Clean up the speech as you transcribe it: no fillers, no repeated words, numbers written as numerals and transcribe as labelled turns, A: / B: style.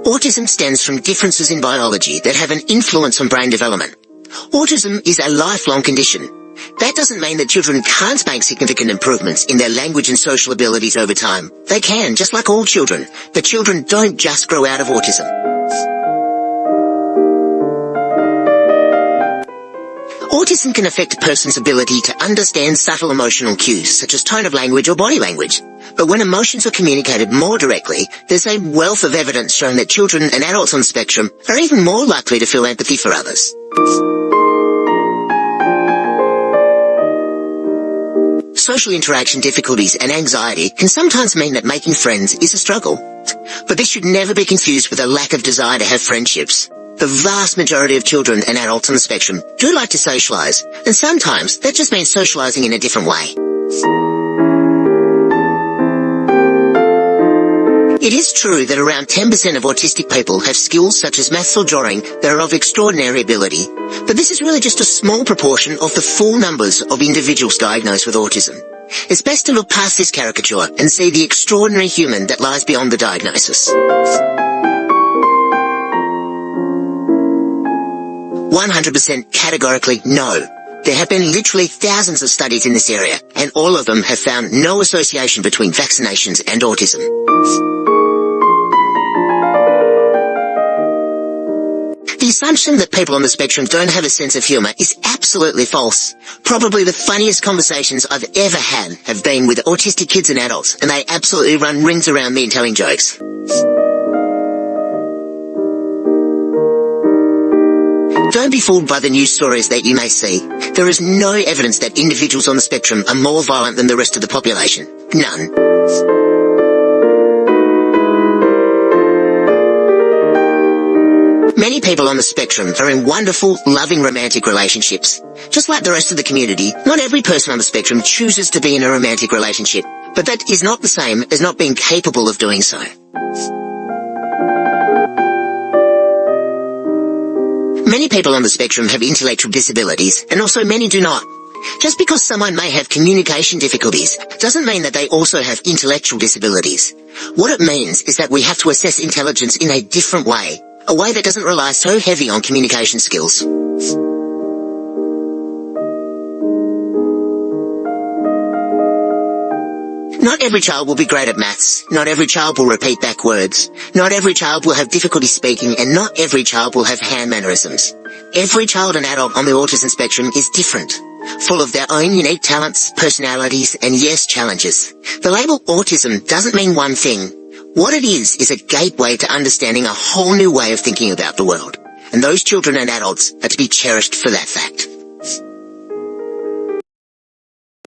A: Autism stems from differences in biology that have an influence on brain development. Autism is a lifelong condition. That doesn't mean that children can't make significant improvements in their language and social abilities over time. They can, just like all children. But children don't just grow out of autism. Autism can affect a person's ability to understand subtle emotional cues, such as tone of language or body language. But when emotions are communicated more directly, there's a wealth of evidence showing that children and adults on the spectrum are even more likely to feel empathy for others. Social interaction difficulties and anxiety can sometimes mean that making friends is a struggle. But this should never be confused with a lack of desire to have friendships. The vast majority of children and adults on the spectrum do like to socialize, and sometimes that just means socializing in a different way. It is true that around 10% of autistic people have skills such as maths or drawing that are of extraordinary ability, but this is really just a small proportion of the full numbers of individuals diagnosed with autism. It's best to look past this caricature and see the extraordinary human that lies beyond the diagnosis. 100% categorically no. There have been literally thousands of studies in this area, and all of them have found no association between vaccinations and autism. The assumption that people on the spectrum don't have a sense of humour is absolutely false. Probably the funniest conversations I've ever had have been with autistic kids and adults, and they absolutely run rings around me telling jokes. Don't be fooled by the news stories that you may see. There is no evidence that individuals on the spectrum are more violent than the rest of the population. None. Many people on the spectrum are in wonderful, loving romantic relationships. Just like the rest of the community, not every person on the spectrum chooses to be in a romantic relationship, but that is not the same as not being capable of doing so. Many people on the spectrum have intellectual disabilities, and also many do not. Just because someone may have communication difficulties doesn't mean that they also have intellectual disabilities. What it means is that we have to assess intelligence in a different way, a way that doesn't rely so heavy on communication skills. Not every child will be great at maths. Not every child will repeat back words. Not every child will have difficulty speaking, and not every child will have hand mannerisms. Every child and adult on the autism spectrum is different, full of their own unique talents, personalities, and yes, challenges. The label autism doesn't mean one thing. What it is a gateway to understanding a whole new way of thinking about the world. And those children and adults are to be cherished for that fact.